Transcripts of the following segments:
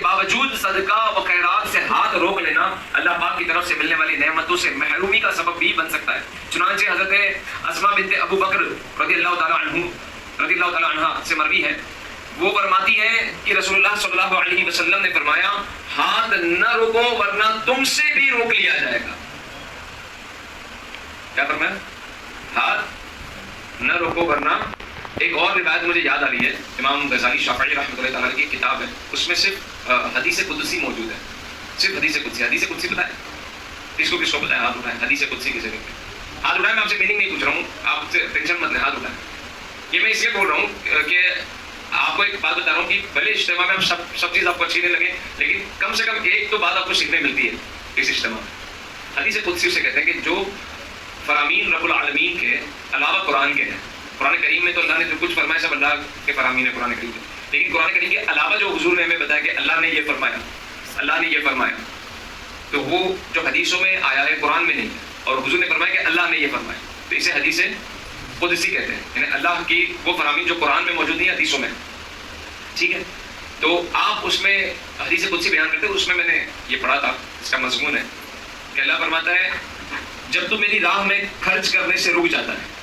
باوجود صدقہ و خیرات سے ہاتھ روک لینا اللہ پاک کی طرف سے ملنے والی نعمتوں سے محرومی کا سبب بھی بن سکتا ہے۔ چنانچہ حضرت اسماء بنت ابو بکر رضی اللہ تعالی عنہ سے مروی ہے، وہ فرماتی ہے کہ رسول اللہ صلی اللہ علیہ وسلم نے فرمایا ہاتھ نہ روکو ورنہ تم سے بھی روک لیا جائے گا۔ کیا فرمایا؟ ہاتھ نہ روکو ورنہ۔ ایک اور روایت مجھے یاد آ رہی ہے، امام غزالی شافعی رحمۃ اللہ تعالیٰ کی کتاب ہے، اس میں صرف حدیث قدسی موجود ہے، صرف حدیث قدسی پتہ ہے کس کو پتہ ہے؟ ہاتھ اٹھائیں، حدیث قدسی کسے کہتے ہیں؟ ہاتھ اٹھائیں، میں آپ سے میننگ نہیں پوچھ رہا ہوں، آپ سے ٹینشن مت لیں، ہاتھ اٹھائیں۔ یہ میں اس لیے بول رہا ہوں کہ آپ کو ایک بات بتا رہا ہوں کہ بھلے اجتماع میں ہم سب چیز آپ کو اچھی نہیں لگے، لیکن کم سے کم ایک تو بات آپ کو سیکھنے ملتی ہے اس اجتماع میں۔ حدیث قدسی اسے کہتے ہیں کہ جو فرامین رب العالمین کے علاوہ قرآن کے ہیں، قرآن کریم میں تو اللہ نے جو کچھ فرمایا سب اللہ کے فرامین ہے قرآن کریم میں، لیکن قرآن کریم کے علاوہ جو حضور نے ہمیں بتایا کہ اللہ نے یہ فرمایا، اللہ نے یہ فرمایا، تو وہ جو حدیثوں میں آیا ہے قرآن میں نہیں ہے، اور حضور نے فرمایا کہ اللہ نے یہ فرمایا، تو اسے حدیث قدسی کہتے ہیں، یعنی اللہ کی وہ فرامین جو قرآن میں موجود نہیں حدیثوں میں، ٹھیک ہے؟ تو آپ اس میں حدیث قدسی بیان کرتے ہیں، اس میں نے یہ پڑھا تھا، اس کا مضمون ہے کہ اللہ فرماتا ہے جب تو میری راہ میں خرچ کرنے سے رک جاتا ہے،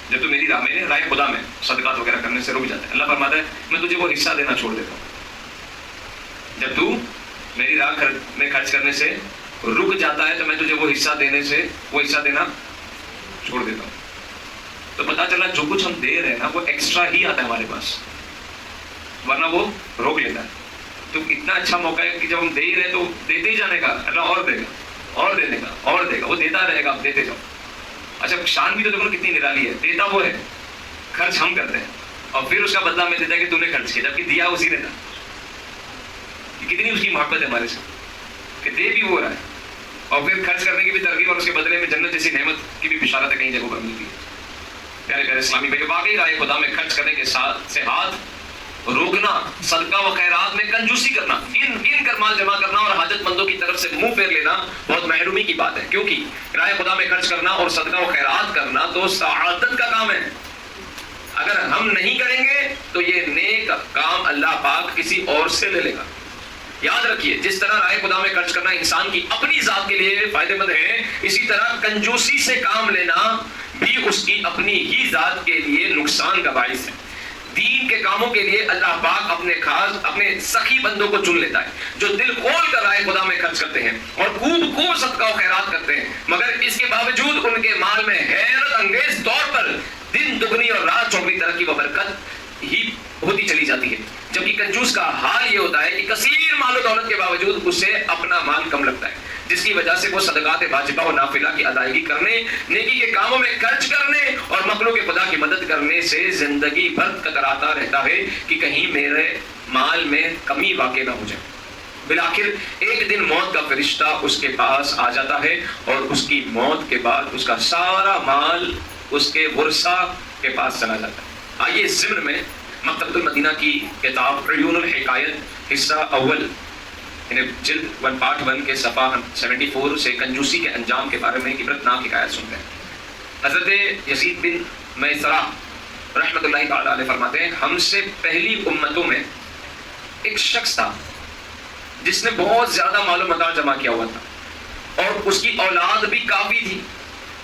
جب تو میری راہ میں راہ خدا میں صدقات وغیرہ کرنے سے رک جاتا ہے، اللہ فرماتا ہے میں تجھے وہ حصہ دینا چھوڑ دیتا ہوں۔ جب تو میری راہ میں خرچ کرنے سے رک جاتا ہے تو میں تجھے وہ حصہ دینا چھوڑ دیتا ہوں۔ تو پتہ چلا جو کچھ ہم دے رہے ہیں نا وہ ایکسٹرا ہی آتا ہے ہمارے پاس، ورنہ وہ روک لیتا ہے۔ تو اتنا اچھا موقع ہے کہ جب ہم دے ہی رہے تو دیتے ہی جانے کا، اللہ اور دے گا اور دینے کا اور دے گا، وہ دیتا رہے گا، آپ دیتے جاؤ۔ اچھا شان بھی تو دیکھو کتنی نرالی ہے، دیتا وہ ہے، خرچ ہم کرتے ہیں اور پھر اس کا بدلہ ہمیں دیتا ہے کہ تو نے خرچ کیا، جبکہ دیا اسی نے تھا۔ کتنی اس کی محبت ہے ہمارے سے کہ دے بھی وہ رہا ہے اور پھر خرچ کرنے کی بھی ترغیب، اور اس کے بدلے میں جنت جیسی نعمت کی بھی بشارت ہے کئی جگہوں پر ملتی ہے۔ پیارے پیارے اسلامی بھائی، واقعی راہ خدا میں خرچ کرنے کے ساتھ سے ہاتھ روکنا، صدقہ و خیرات میں کنجوسی کرنا، ان کر مال جمع کرنا اور حاجت مندوں کی طرف سے منہ پھیر لینا بہت محرومی کی بات ہے، کیونکہ راہ خدا میں خرچ کرنا اور صدقہ و خیرات کرنا تو سعادت کا کام ہے۔ اگر ہم نہیں کریں گے تو یہ نیک کام اللہ پاک کسی اور سے لے لے گا۔ یاد رکھیے جس طرح راہ خدا میں خرچ کرنا انسان کی اپنی ذات کے لیے فائدہ مند ہے، اسی طرح کنجوسی سے کام لینا بھی اس کی اپنی ہی ذات کے لیے نقصان کا باعث ہے۔ دین کے کاموں کے لیے اللہ پاک اپنے سخی بندوں کو چن لیتا ہے جو دل کھول کر راہ خدا میں خرچ کرتے ہیں اور خوب صدقہ و خیرات کرتے ہیں، مگر اس کے باوجود ان کے مال میں حیرت انگیز طور پر دن دگنی اور رات چوگنی طرح کی وہ برکت ہی ہوتی چلی جاتی ہے۔ جبکہ کنجوس کا حال یہ ہوتا ہے کہ کثیر مال و دولت کے باوجود اسے اپنا مال کم لگتا ہے، جس کی وجہ سے وہ صدقات واجبہ و نافلہ کی ادائیگی کرنے، نیکی کے کاموں میں خرچ کرنے اور مخلوق خدا کی مدد کرنے سے زندگی بھر کتراتا رہتا ہے کہ کہیں میرے مال میں کمی واقع نہ ہو جائے۔ بالآخر ایک دن موت کا فرشتہ اس کے پاس آ جاتا ہے اور اس کی موت کے بعد اس کا سارا مال اس کے ورثہ کے پاس چلا جاتا ہے۔ آئیے اس ضمن میں مکتبۃ المدینہ کی کتاب عیون الحکایت حصہ اول یعنی جلد 1 پارٹ 1 کے صفحہ 74 سے کنجوسی کے انجام کے بارے میں ایک عبرتناک حکایت سنتے ہیں۔ حضرت یزید بن میسرہ رحمۃ اللہ تعالی علیہ فرماتے ہیں ہم سے پہلی امتوں میں ایک شخص تھا جس نے بہت زیادہ مال و متاع جمع کیا ہوا تھا اور اس کی اولاد بھی کافی تھی،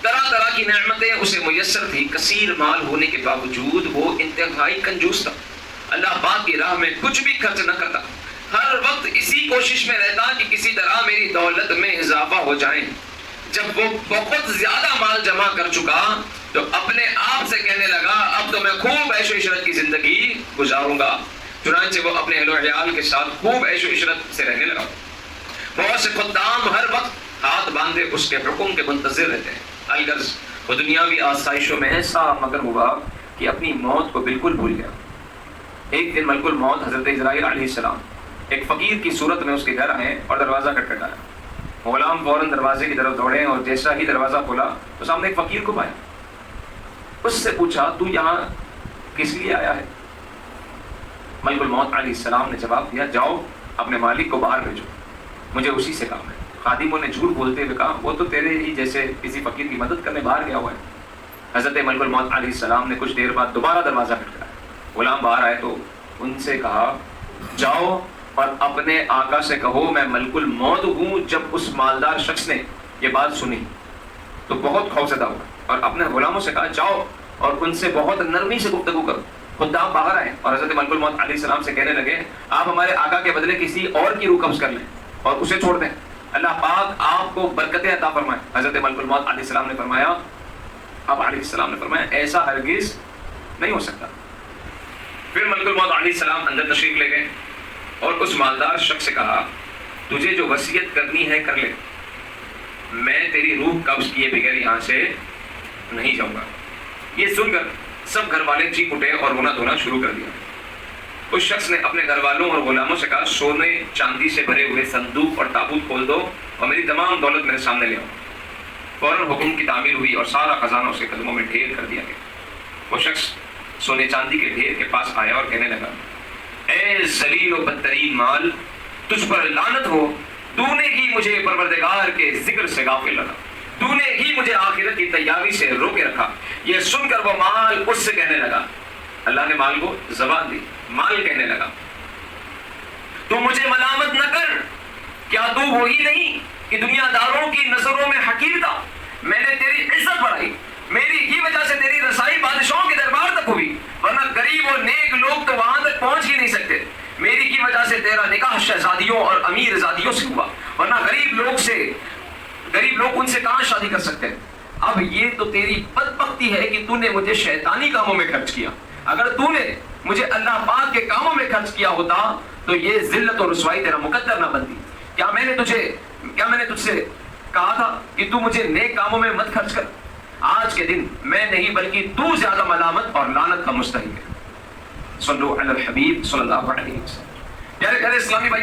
طرح طرح کی نعمتیں اسے میسر تھی، کثیر مال ہونے کے باوجود وہ انتہائی کنجوس تھا، اللہ پاک کی راہ میں کچھ بھی خرچ نہ کرتا، ہر وقت اسی کوشش میں رہتا کہ کسی طرح میری دولت میں اضافہ ہو جائے۔ جب وہ بہت زیادہ مال جمع کر چکا تو اپنے آپ سے کہنے لگا اب تو میں خوب عیش و عشرت کی زندگی گزاروں گا، چنانچہ وہ اپنے اہل و عیال کے ساتھ خوب عیش و عشرت سے رہنے لگا۔ بہت سے خدام ہر وقت ہاتھ باندھے اس کے حکم کے منتظر رہتے ہیں، الغرض وہ دنیاوی آسائشوں میں ایسا مگن ہوا کہ اپنی موت کو بالکل بھول گیا۔ ایک دن ملک الموت حضرت اسرائیل علیہ السلام ایک فقیر کی صورت میں اس کے گھر آئے اور دروازہ کھٹکھٹایا۔ غلام فوراً دروازے کی طرف دوڑے اور جیسا ہی دروازہ کھولا تو سامنے ایک فقیر کو پایا۔ اس سے پوچھا تو یہاں کس لیے آیا ہے؟ ملک الموت علیہ السلام نے جواب دیا جاؤ اپنے مالک کو باہر بھیجو، مجھے اسی سے کام ہے۔ خادموں نے جھوٹ بولتے ہوئے کہا وہ تو تیرے ہی جیسے کسی فقیر کی مدد کرنے باہر گیا ہوا ہے۔ حضرت ملک الموت علیہ السلام نے کچھ دیر بعد دوبارہ دروازہ کھٹکھٹایا۔ غلام باہر آئے تو ان سے کہا جاؤ اور اپنے آقا سے کہو میں ملک الموت ہوں. جب اس مالدار شخص نے یہ بات سنی تو بہت خوفزدہ ہوا اور اپنے غلاموں سے کہا جاؤ اور ان سے بہت نرمی سے گفتگو کرو. خود آپ باہر آئے اور حضرت ملک الموت علیہ السلام سے کہنے لگے آپ ہمارے آقا کے بدلے کسی اور کی روح قبض کر لیں اور اسے چھوڑ دیں, اللہ پاک آپ کو برکتیں عطا فرمائے. حضرت ملک الموت علیہ السلام نے فرمایا, اب علیہ السلام نے فرمایا ایسا ہرگز نہیں ہو سکتا. پھر ملک الموت علیہ السلام اندر تشریف لے گئے اور اس مالدار شخص سے کہا تجھے جو وصیت کرنی ہے کر لے, میں تیری روح قبض کیے بغیر یہاں سے نہیں جاؤں گا. یہ سن کر سب گھر والے چیخ اٹھے اور رونا دھونا شروع کر دیا. اس شخص نے اپنے گھر والوں اور غلاموں سے کہا سونے چاندی سے بھرے ہوئے صندوق اور تابوت کھول دو اور میری تمام دولت میرے سامنے لے آؤ. فوراً حکم کی تعمیر ہوئی اور سارا خزانہ اس کے قدموں میں ڈھیر کر دیا گیا. وہ شخص سونے چاندی کے ڈھیر کے پاس آیا اور کہنے لگا اے ذلیل و بدترین مال, تجھ پر لعنت ہو, تو نے ہی مجھے پروردگار کے ذکر سے غافل رکھا, تو نے ہی مجھے آخرت کی تیاری سے روکے رکھا. یہ سن کر وہ مال اس سے کہنے لگا, اللہ نے مال کو زبان دی, مال کہنے لگا تو مجھے ملامت نہ کر, کیا تو وہی نہیں کہ دنیا داروں کی نظروں میں حقیر تھا؟ میں نے تیری عزت بڑھائی, میری ہی وجہ سے تیری رسائی بادشاہوں کے دربار تک ہوئی, ورنہ غریب اور نیک لوگ تو وہاں تک پہنچ ہی نہیں سکتے. میری ہی وجہ سے تیرا نکاح شہزادیوں اور امیر زادیوں سے ہوا, ورنہ غریب لوگ ان سے کہاں شادی کر سکتے ہیں. اب یہ تو تیری بدبختی ہے کہ تو نے مجھے شیطانی کاموں میں خرچ کیا. اگر تو نے مجھے اللہ پاک کے کاموں میں خرچ کیا ہوتا تو یہ ذلت اور رسوائی تیرا مقدر نہ بنتی. کیا میں نے تجھ سے کہا تھا کہ تو مجھے نیک کاموں میں مت خرچ کر؟ آج کے دن میں نہیں بلکہ تو زیادہ ملامت اور لعنت کا مستحق ہے. صلو علی الحبیب صلی اللہ علیہ وسلم. پیارے اسلامی بھائی